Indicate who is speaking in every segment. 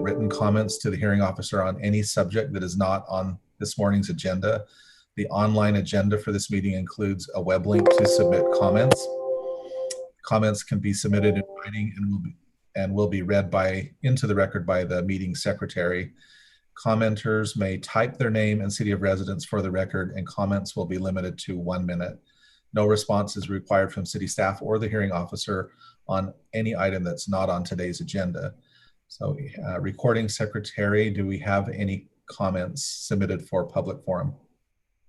Speaker 1: written comments to the hearing officer on any subject that is not on this morning's agenda. The online agenda for this meeting includes a web link to submit comments. Comments can be submitted in writing and will be read into the record by the meeting secretary. Commenters may type their name and city of residence for the record, and comments will be limited to 1 minute. No response is required from city staff or the hearing officer on any item that's not on today's agenda. So recording secretary, do we have any comments submitted for public forum?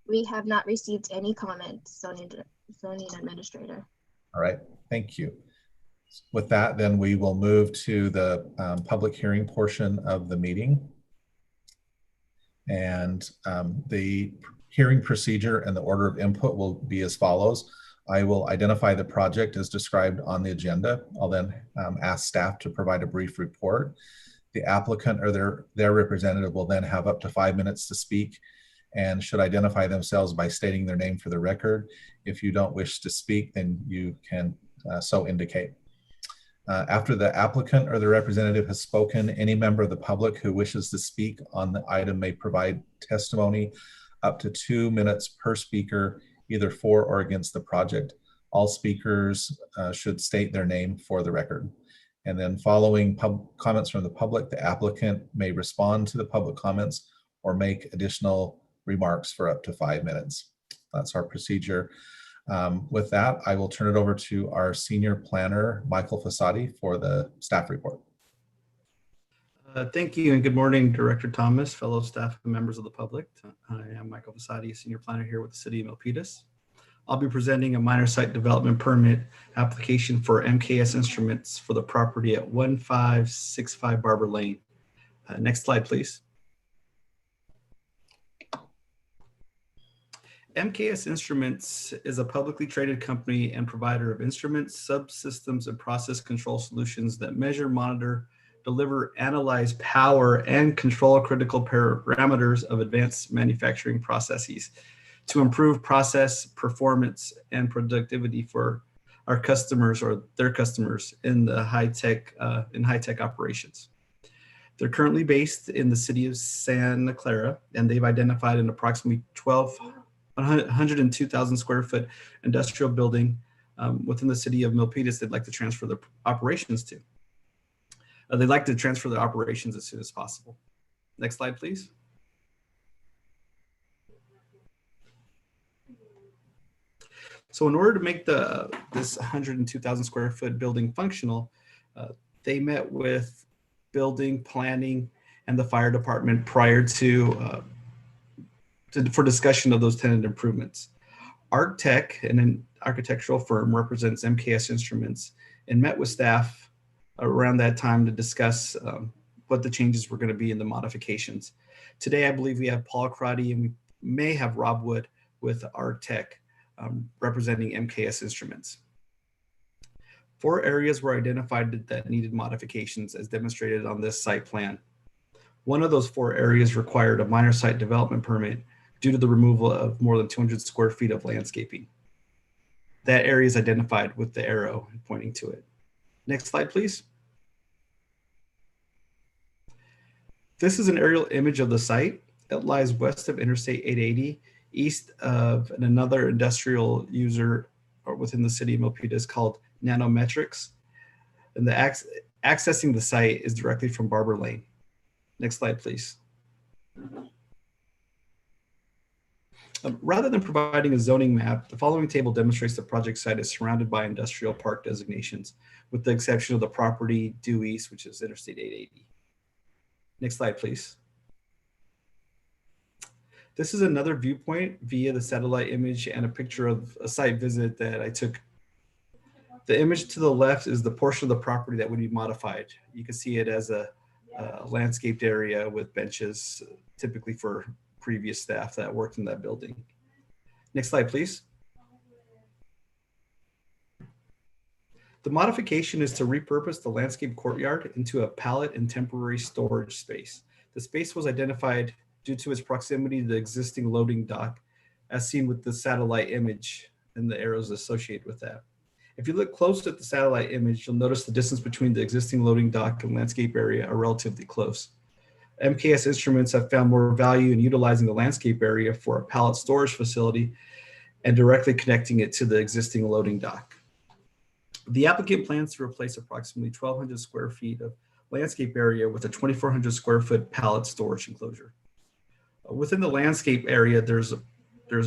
Speaker 2: We have not received any comments, zoning administrator.
Speaker 1: All right, thank you. With that, then we will move to the public hearing portion of the meeting. And the hearing procedure and the order of input will be as follows. I will identify the project as described on the agenda. I'll then ask staff to provide a brief report. The applicant or their representative will then have up to 5 minutes to speak and should identify themselves by stating their name for the record. If you don't wish to speak, then you can so indicate. After the applicant or the representative has spoken, any member of the public who wishes to speak on the item may provide testimony up to 2 minutes per speaker, either for or against the project. All speakers should state their name for the record. And then following comments from the public, the applicant may respond to the public comments or make additional remarks for up to 5 minutes. That's our procedure. With that, I will turn it over to our senior planner, Michael Fasati, for the staff report.
Speaker 3: Thank you and good morning, Director Thomas, fellow staff and members of the public. I am Michael Fasati, senior planner here with the city of Milpitas. I'll be presenting a minor site development permit application for MKS Instruments for the property at 1565 Barber Lane. Next slide, please. MKS Instruments is a publicly traded company and provider of instruments, subsystems, and process control solutions that measure, monitor, deliver, analyze, power, and control critical parameters of advanced manufacturing processes to improve process performance and productivity for our customers or their customers in the high-tech operations. They're currently based in the city of Santa Clara, and they've identified an approximately 102,000 square foot industrial building within the city of Milpitas they'd like to transfer their operations to. They'd like to transfer their operations as soon as possible. Next slide, please. So in order to make this 102,000 square foot building functional, they met with building, planning, and the fire department prior for discussion of those tenant improvements. ArcTech, an architectural firm, represents MKS Instruments and met with staff around that time to discuss what the changes were going to be in the modifications. Today, I believe we have Paul Crotty and we may have Rob Wood with ArcTech representing MKS Instruments. 4 areas were identified that needed modifications as demonstrated on this site plan. One of those 4 areas required a minor site development permit due to the removal of more than 200 square feet of landscaping. That area is identified with the arrow pointing to it. Next slide, please. This is an aerial image of the site. It lies west of Interstate 880, east of another industrial user within the city of Milpitas called Nanometrics. And accessing the site is directly from Barber Lane. Next slide, please. Rather than providing a zoning map, the following table demonstrates the project site is surrounded by industrial park designations, with the exception of the property due east, which is Interstate 880. Next slide, please. This is another viewpoint via the satellite image and a picture of a site visit that I took. The image to the left is the portion of the property that would be modified. You can see it as a landscaped area with benches, typically for previous staff that worked in that building. Next slide, please. The modification is to repurpose the landscape courtyard into a pallet and temporary storage space. The space was identified due to its proximity to the existing loading dock, as seen with the satellite image and the arrows associated with that. If you look close at the satellite image, you'll notice the distance between the existing loading dock and landscape area are relatively close. MKS Instruments have found more value in utilizing the landscape area for a pallet storage facility and directly connecting it to the existing loading dock. The applicant plans to replace approximately 1,200 square feet of landscape area with a 2,400 square foot pallet storage enclosure. Within the landscape area, there's a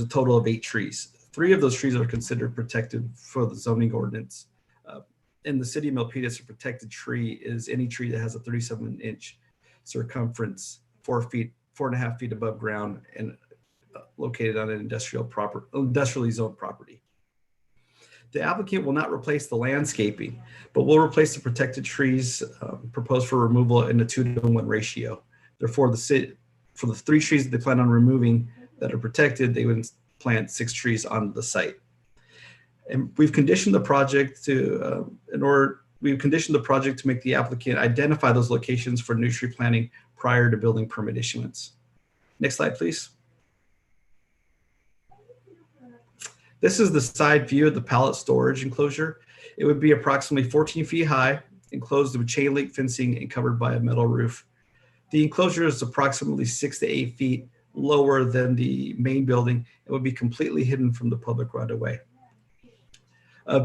Speaker 3: total of 8 trees. 3 of those trees are considered protected for the zoning ordinance. In the city of Milpitas, a protected tree is any tree that has a 37-inch circumference, 4.5 feet above ground, and located on an industrially zoned property. The applicant will not replace the landscaping, but will replace the protected trees proposed for removal in a 2-to-1 ratio. Therefore, for the 3 trees that they plan on removing that are protected, they would plant 6 trees on the site. And we've conditioned the project to make the applicant identify those locations for new tree planting prior to building permit issuance. Next slide, please. This is the side view of the pallet storage enclosure. It would be approximately 14 feet high, enclosed with chain link fencing and covered by a metal roof. The enclosure is approximately 6 to 8 feet lower than the main building and would be completely hidden from the public right of way.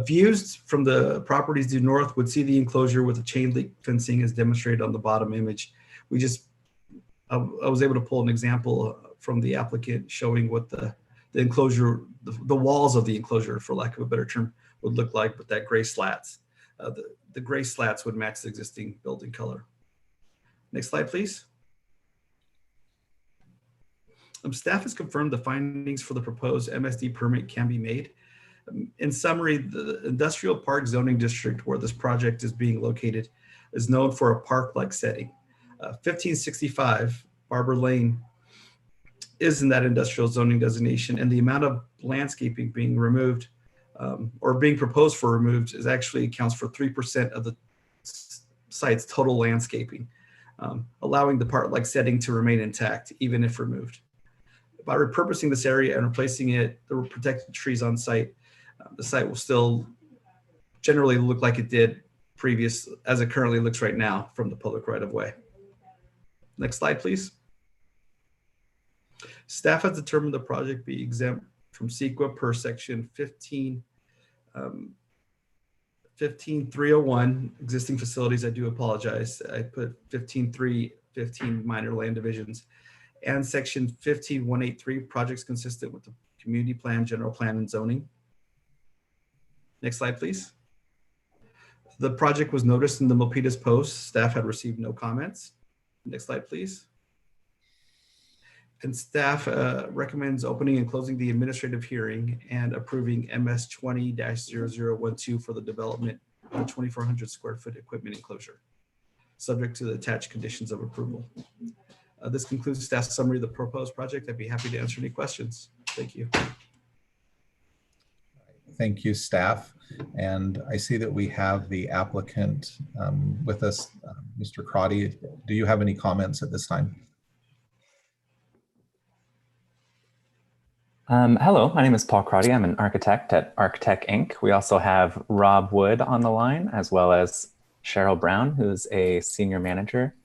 Speaker 3: Views from the properties due north would see the enclosure with the chain link fencing as demonstrated on the bottom image. I was able to pull an example from the applicant showing what the enclosure, the walls of the enclosure, for lack of a better term, would look like with that gray slats. The gray slats would match the existing building color. Next slide, please. Staff has confirmed the findings for the proposed MSD permit can be made. In summary, the industrial park zoning district where this project is being located is known for a park-like setting. 1565 Barber Lane is in that industrial zoning designation, and the amount of landscaping being removed or being proposed for removed is actually accounts for 3% of the site's total landscaping, allowing the park-like setting to remain intact even if removed. By repurposing this area and replacing it, the protected trees on site, the site will still generally look like it did previous, as it currently looks right now from the public right of way. Next slide, please. Staff has determined the project be exempt from CEQA per section 15.301 existing facilities. I do apologize. I put 15.315 minor land divisions, and section 15.183 projects consistent with the community plan, general plan, and zoning. Next slide, please. The project was noticed in the Milpitas Post. Staff had received no comments. Next slide, please. And staff recommends opening and closing the administrative hearing and approving MS 20-0012 for the development of a 2,400 square foot equipment enclosure, subject to the attached conditions of approval. This concludes staff's summary of the proposed project. I'd be happy to answer any questions. Thank you.
Speaker 1: Thank you, staff. And I see that we have the applicant with us, Mr. Crotty. Do you have any comments at this time?
Speaker 4: Hello, my name is Paul Crotty. I'm an architect at Architect Inc. We also have Rob Wood on the line, as well as Cheryl Brown, who's a senior manager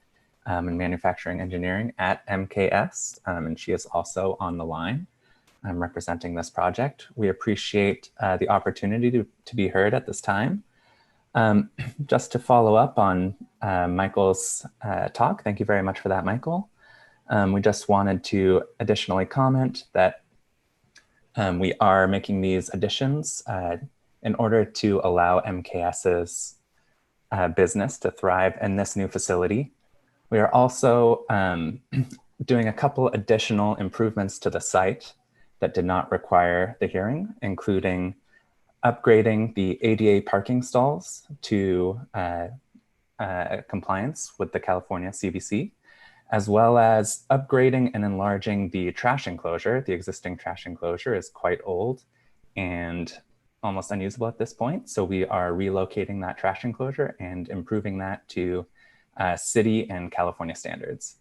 Speaker 4: in manufacturing engineering at MKS, and she is also on the line. I'm representing this project. We appreciate the opportunity to be heard at this time. Just to follow up on Michael's talk, thank you very much for that, Michael. We just wanted to additionally comment that we are making these additions in order to allow MKS's business to thrive in this new facility. We are also doing a couple additional improvements to the site that did not require the hearing, including upgrading the ADA parking stalls to compliance with the California CBC, as well as upgrading and enlarging the trash enclosure. The existing trash enclosure is quite old and almost unusable at this point. So we are relocating that trash enclosure and improving that to city and California standards.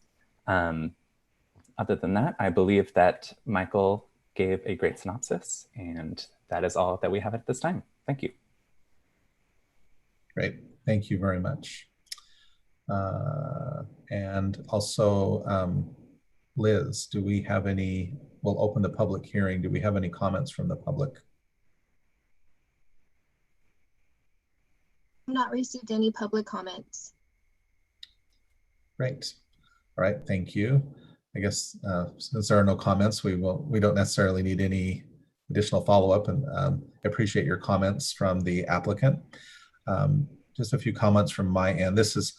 Speaker 4: Other than that, I believe that Michael gave a great synopsis, and that is all that we have at this time. Thank you.
Speaker 1: Great. Thank you very much. And also, Liz, do we have any, we'll open the public hearing. Do we have any comments from the public?
Speaker 2: I've not received any public comments.
Speaker 1: Great. All right, thank you. I guess since there are no comments, we don't necessarily need any additional follow-up, and appreciate your comments from the applicant. Just a few comments from my end. This is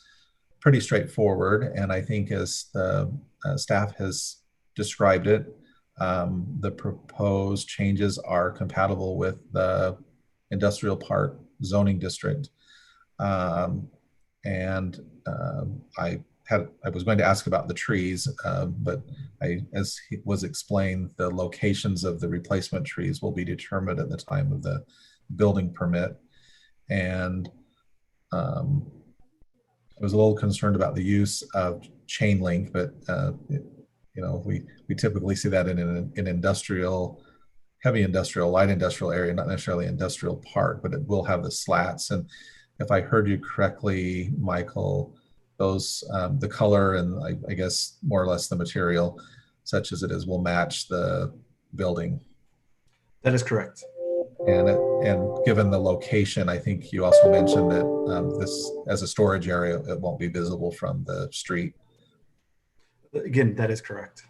Speaker 1: pretty straightforward, and I think as the staff has described it, the proposed changes are compatible with the industrial park zoning district. I was going to ask about the trees, but as was explained, the locations of the replacement trees will be determined at the time of the building permit. And I was a little concerned about the use of chain link, but you know, we typically see that in an industrial, heavy industrial, light industrial area, not necessarily industrial park, but it will have the slats. And if I heard you correctly, Michael, those the color and I guess more or less the material, such as it is, will match the building.
Speaker 3: That is correct.
Speaker 1: And given the location, I think you also mentioned that this, as a storage area, it won't be visible from the street.
Speaker 3: Again, that is correct.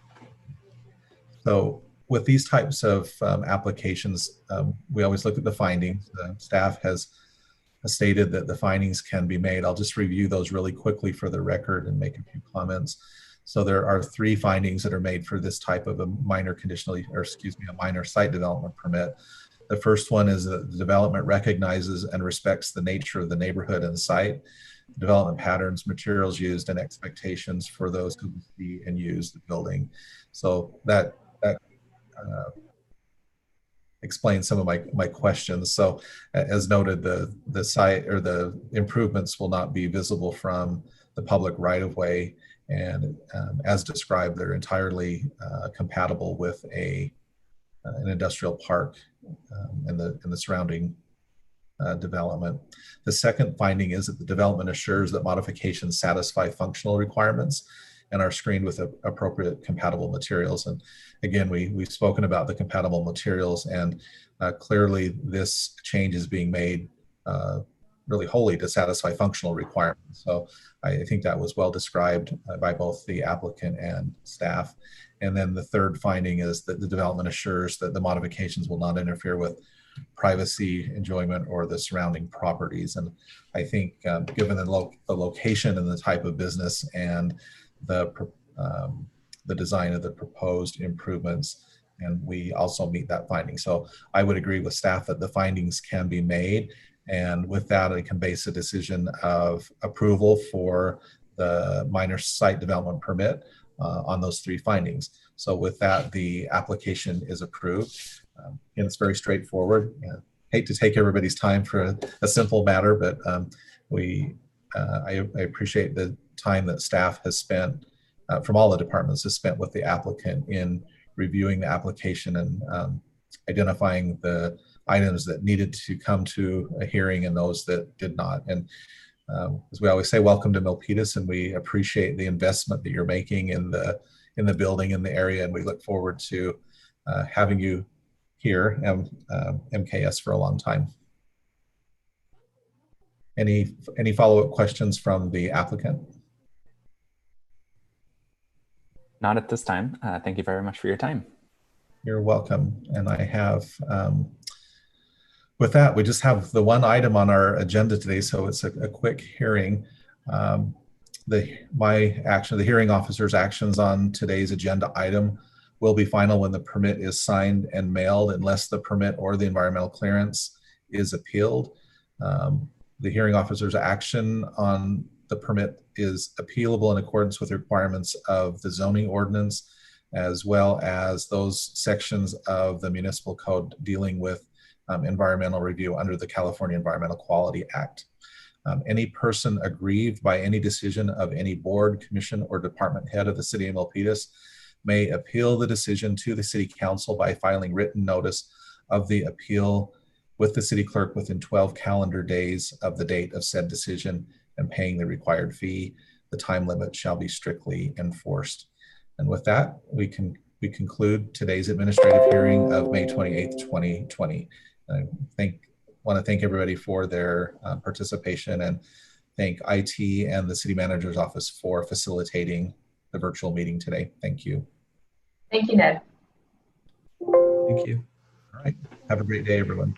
Speaker 1: So with these types of applications, we always look at the findings. The staff has stated that the findings can be made. I'll just review those really quickly for the record and make a few comments. So there are 3 findings that are made for this type of a minor minor site development permit. The first one is that the development recognizes and respects the nature of the neighborhood and site, development patterns, materials used, and expectations for those who see and use the building. So that explains some of my questions. So as noted, the site or the improvements will not be visible from the public right-of-way, and as described, they're entirely compatible with an industrial park and the surrounding development. The second finding is that the development assures that modifications satisfy functional requirements and are screened with appropriate compatible materials. And again, we've spoken about the compatible materials, and clearly this change is being made really wholly to satisfy functional requirements. So I think that was well described by both the applicant and staff. And then the third finding is that the development assures that the modifications will not interfere with privacy, enjoyment, or the surrounding properties. And I think given the location and the type of business and the design of the proposed improvements, and we also meet that finding. So I would agree with staff that the findings can be made, and with that I can base a decision of approval for the minor site development permit on those 3 findings. So with that, the application is approved. And it's very straightforward. Hate to take everybody's time for a simple matter, but I appreciate the time that staff has spent, from all the departments, has spent with the applicant in reviewing the application and identifying the items that needed to come to a hearing and those that did not. And as we always say, welcome to Milpitas, and we appreciate the investment that you're making in the building, in the area, and we look forward to having you here at MKS for a long time. Any follow-up questions from the applicant?
Speaker 4: Not at this time. Thank you very much for your time.
Speaker 1: You're welcome. And I have, with that, we just have the one item on our agenda today, so it's a quick hearing. The hearing officer's actions on today's agenda item will be final when the permit is signed and mailed, unless the permit or the environmental clearance is appealed. The hearing officer's action on the permit is appealable in accordance with the requirements of the zoning ordinance, as well as those sections of the municipal code dealing with environmental review under the California Environmental Quality Act. Any person aggrieved by any decision of any board, commission, or department head of the city of Milpitas may appeal the decision to the city council by filing written notice of the appeal with the city clerk within 12 calendar days of the date of said decision and paying the required fee. The time limit shall be strictly enforced. And with that, we conclude today's administrative hearing of May 28th, 2020. I want to thank everybody for their participation, and thank IT and the city manager's office for facilitating the virtual meeting today. Thank you.
Speaker 5: Thank you, Ned.
Speaker 3: Thank you.
Speaker 1: All right. Have a great day, everyone.